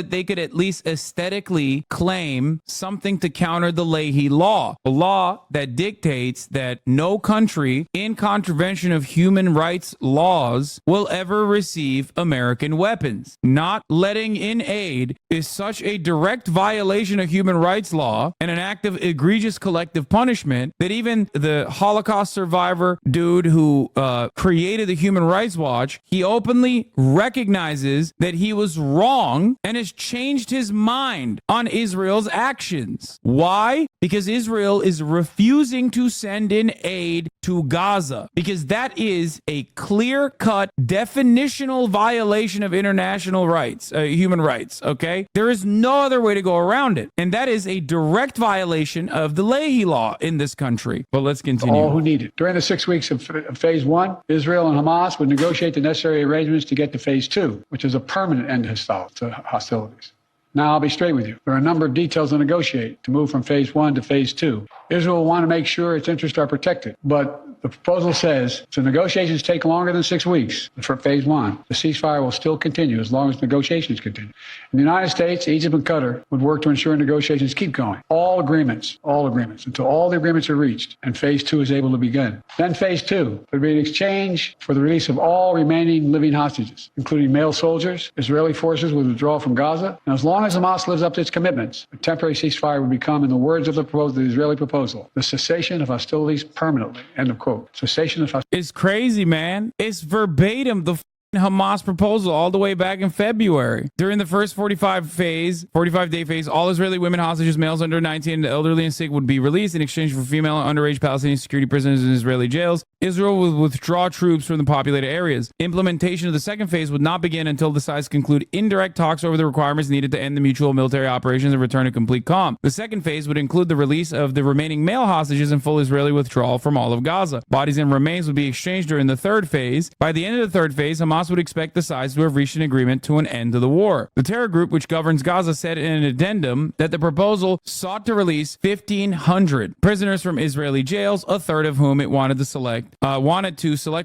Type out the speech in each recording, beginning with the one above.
they could at least aesthetically claim something to counter the Leahy law, a law that dictates that no country in contravention of human rights laws will ever receive American weapons. Not letting in aid is such a direct violation of human rights law and an act of egregious collective punishment that even the Holocaust survivor dude who created the Human Rights Watch, he openly recognizes that he was wrong and has changed his mind on Israel's actions. Why? Because Israel is refusing to send in aid to Gaza, because that is a clear-cut definitional violation of international rights, human rights, okay? There is no other way to go around it, and that is a direct violation of the Leahy law in this country. But let's continue. All who need it. During the 6 weeks of phase one, Israel and Hamas would negotiate the necessary arrangements to get to phase two, which is a permanent end to hostilities. Now, I'll be straight with you. There are a number of details to negotiate to move from phase one to phase two. Israel will want to make sure its interests are protected, but the proposal says if the negotiations take longer than 6 weeks for phase one, the ceasefire will still continue as long as negotiations continue. In the United States, Egypt and Qatar would work to ensure negotiations keep going. All agreements, until all the agreements are reached and phase two is able to begin. Then phase two would be an exchange for the release of all remaining living hostages, including male soldiers. Israeli forces would withdraw from Gaza. And as long as Hamas lives up to its commitments, a temporary ceasefire would become, in the words of the Israeli proposal, the cessation of hostilities permanently. End of quote. Cessation of hostilities. It's crazy, man. It's verbatim the Hamas proposal all the way back in February. During the first 45-day phase, all Israeli women hostages, males under 19, the elderly and sick would be released in exchange for female and underage Palestinian security prisoners in Israeli jails. Israel would withdraw troops from the populated areas. Implementation of the second phase would not begin until the sides conclude indirect talks over the requirements needed to end the mutual military operations and return to complete calm. The second phase would include the release of the remaining male hostages and full Israeli withdrawal from all of Gaza. Bodies and remains would be exchanged during the third phase. By the end of the third phase, Hamas would expect the sides to have reached an agreement to an end to the war. The terror group which governs Gaza said in an addendum that the proposal sought to release 1,500 prisoners from Israeli jails, a third of whom it wanted to select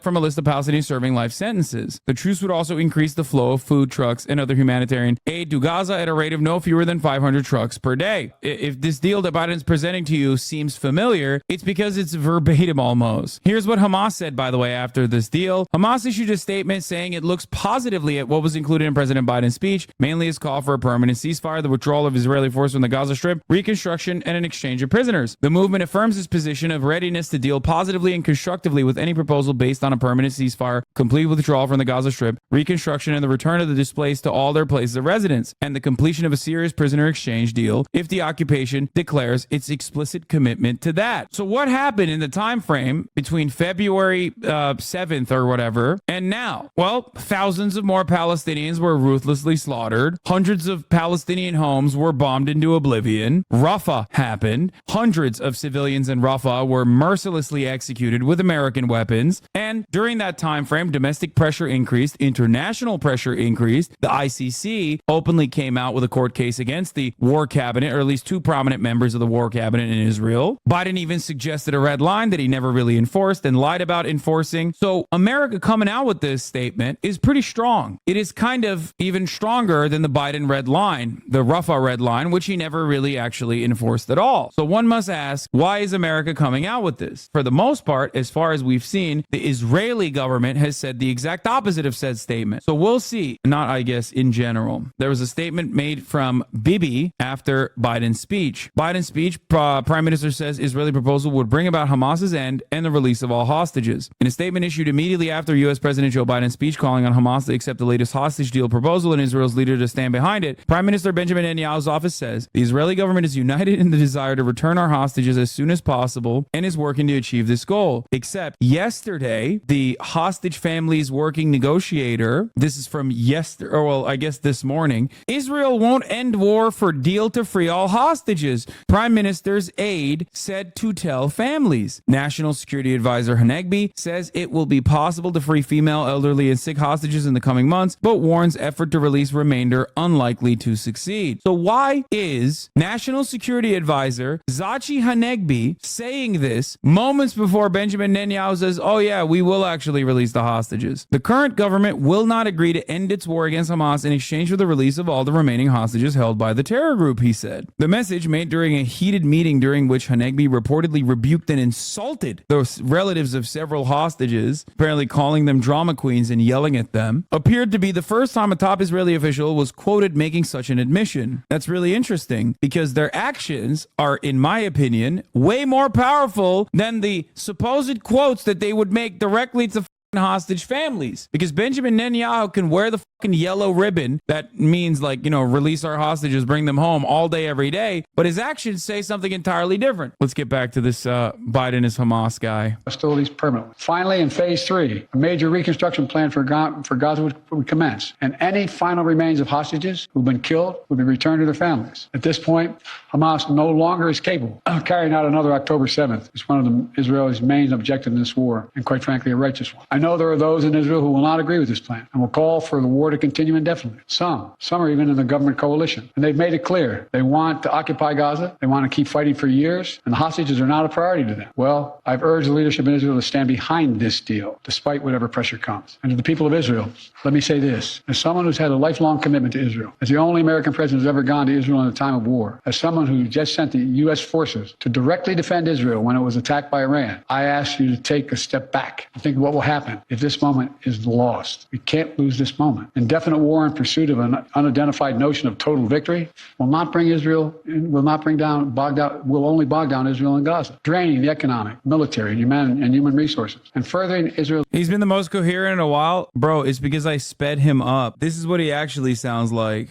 from a list of Palestinians serving life sentences. The truce would also increase the flow of food trucks and other humanitarian aid to Gaza at a rate of no fewer than 500 trucks per day. If this deal that Biden's presenting to you seems familiar, it's because it's verbatim almost. Here's what Hamas said, by the way, after this deal. Hamas issued a statement saying it looks positively at what was included in President Biden's speech, mainly his call for a permanent ceasefire, the withdrawal of Israeli forces from the Gaza Strip, reconstruction, and an exchange of prisoners. The movement affirms its position of readiness to deal positively and constructively with any proposal based on a permanent ceasefire, complete withdrawal from the Gaza Strip, reconstruction, and the return of the displaced to all their places of residence, and the completion of a serious prisoner exchange deal if the occupation declares its explicit commitment to that. So what happened in the time frame between February 7th or whatever and now? Well, thousands of more Palestinians were ruthlessly slaughtered. Hundreds of Palestinian homes were bombed into oblivion. Rafah happened. Hundreds of civilians in Rafah were mercilessly executed with American weapons. And during that time frame, domestic pressure increased. International pressure increased. The ICC openly came out with a court case against the war cabinet, or at least two prominent members of the war cabinet in Israel. Biden even suggested a red line that he never really enforced and lied about enforcing. So America coming out with this statement is pretty strong. It is kind of even stronger than the Biden red line, the Rafah red line, which he never really actually enforced at all. So one must ask, why is America coming out with this? For the most part, as far as we've seen, the Israeli government has said the exact opposite of said statement. So we'll see. Not, I guess, in general. There was a statement made from Bibi after Biden's speech. Biden's speech, Prime Minister says Israeli proposal would bring about Hamas's end and the release of all hostages. In a statement issued immediately after U.S. President Joe Biden's speech calling on Hamas to accept the latest hostage deal proposal and Israel's leader to stand behind it, Prime Minister Benjamin Netanyahu's office says the Israeli government is united in the desire to return our hostages as soon as possible and is working to achieve this goal. Except yesterday, the hostage families working negotiator, this is from yesterday, or well, I guess this morning, Israel won't end war for deal to free all hostages. Prime Minister's aide said to tell families. National Security Advisor Hanegbi says it will be possible to free female, elderly, and sick hostages in the coming months, but warns effort to release remainder unlikely to succeed. So why is National Security Advisor Zachi Hanegbi saying this moments before Benjamin Netanyahu says, oh yeah, we will actually release the hostages? The current government will not agree to end its war against Hamas in exchange for the release of all the remaining hostages held by the terror group, he said. The message, made during a heated meeting during which Hanegbi reportedly rebuked and insulted the relatives of several hostages, apparently calling them drama queens and yelling at them, appeared to be the first time a top Israeli official was quoted making such an admission. That's really interesting because their actions are, in my opinion, way more powerful than the supposed quotes that they would make directly to hostage families, because Benjamin Netanyahu can wear the fucking yellow ribbon that means, like, you know, release our hostages, bring them home all day, every day, but his actions say something entirely different. Let's get back to this Biden is Hamas guy. Hostilities permanently. Finally, in phase 3, a major reconstruction plan for Gaza would commence, and any final remains of hostages who've been killed would be returned to their families. At this point, Hamas no longer is capable of carrying out another October 7th. It's one of Israel's main objectives in this war, and quite frankly, a righteous one. I know there are those in Israel who will not agree with this plan and will call for the war to continue indefinitely. Some are even in the government coalition. And they've made it clear they want to occupy Gaza, they want to keep fighting for years, and the hostages are not a priority to them. Well, I've urged the leadership in Israel to stand behind this deal, despite whatever pressure comes. And to the people of Israel, let me say this. As someone who's had a lifelong commitment to Israel, as the only American president who's ever gone to Israel in a time of war, as someone who just sent the U.S. forces to directly defend Israel when it was attacked by Iran, I ask you to take a step back and think what will happen if this moment is lost. We can't lose this moment. Indefinite war in pursuit of an unidentified notion of total victory will not bring Israel, will only bog down Israel and Gaza, draining the economic, military, and human resources, and furthering Israel. He's been the most coherent in a while. Bro, it's because I sped him up. This is what he actually sounds like.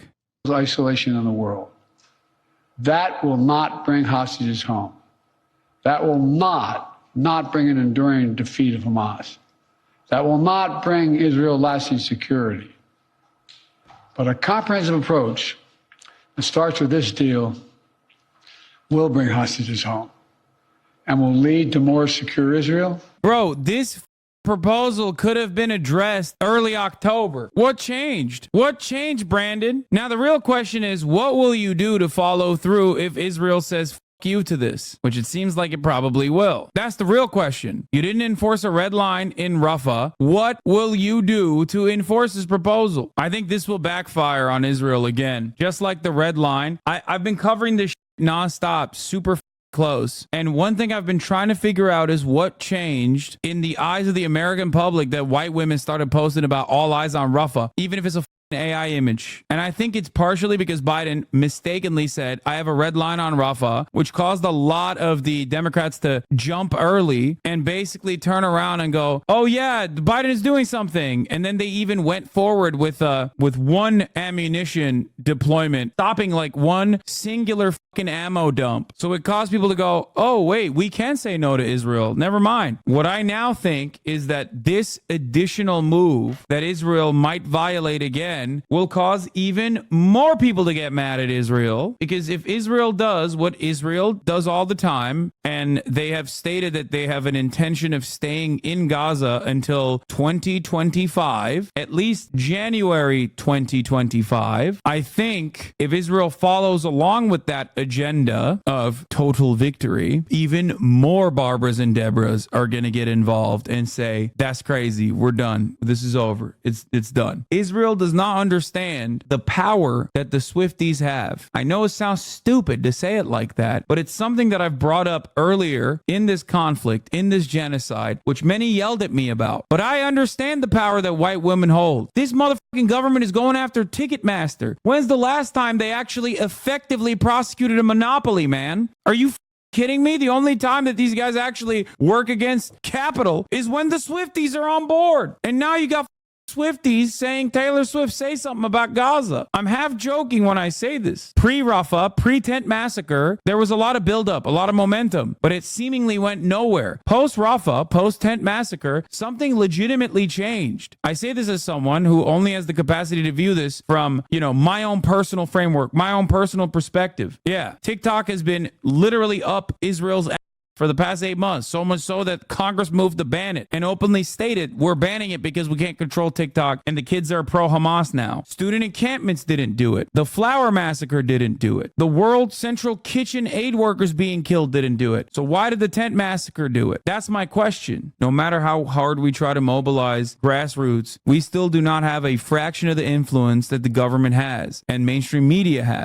Isolation in the world. That will not bring hostages home. That will not bring an enduring defeat of Hamas. That will not bring Israel lasting security. But a comprehensive approach that starts with this deal will bring hostages home and will lead to more secure Israel. Bro, this proposal could have been addressed early October. What changed? What changed, Brandon? Now, the real question is, what will you do to follow through if Israel says fuck you to this, which it seems like it probably will? That's the real question. You didn't enforce a red line in Rafah. What will you do to enforce this proposal? I think this will backfire on Israel again, just like the red line. I've been covering this nonstop, super close. And one thing I've been trying to figure out is what changed in the eyes of the American public that white women started posting about all eyes on Rafah, even if it's a AI image. And I think it's partially because Biden mistakenly said, I have a red line on Rafah, which caused a lot of the Democrats to jump early and basically turn around and go, oh yeah, Biden is doing something. And then they even went forward with one ammunition deployment, stopping like one singular fucking ammo dump. So it caused people to go, oh wait, we can say no to Israel. Never mind. What I now think is that this additional move that Israel might violate again will cause even more people to get mad at Israel, because if Israel does what Israel does all the time, and they have stated that they have an intention of staying in Gaza until 2025, at least January 2025, I think if Israel follows along with that agenda of total victory, even more Barbaras and Deborahs are going to get involved and say, that's crazy. We're done. This is over. It's done. Israel does not understand the power that the Swifties have. I know it sounds stupid to say it like that, but it's something that I've brought up earlier in this conflict, in this genocide, which many yelled at me about. But I understand the power that white women hold. This motherfucking government is going after Ticketmaster. When's the last time they actually effectively prosecuted a monopoly, man? Are you kidding me? The only time that these guys actually work against capital is when the Swifties are on board. And now you got Swifties saying Taylor Swift say something about Gaza. I'm half joking when I say this. Pre-Rafah, pre-tent massacre, there was a lot of buildup, a lot of momentum, but it seemingly went nowhere. Post-Rafah, post-tent massacre, something legitimately changed. I say this as someone who only has the capacity to view this from, my own personal framework, my own personal perspective. Yeah, TikTok has been literally up Israel's for the past 8 months. So much so that Congress moved to ban it and openly stated, we're banning it because we can't control TikTok and the kids are pro-Hamas now. Student encampments didn't do it. The Flower Massacre didn't do it. The World Central Kitchen aid workers being killed didn't do it. So why did the Tent Massacre do it? That's my question. No matter how hard we try to mobilize grassroots, we still do not have a fraction of the influence that the government has and mainstream media has.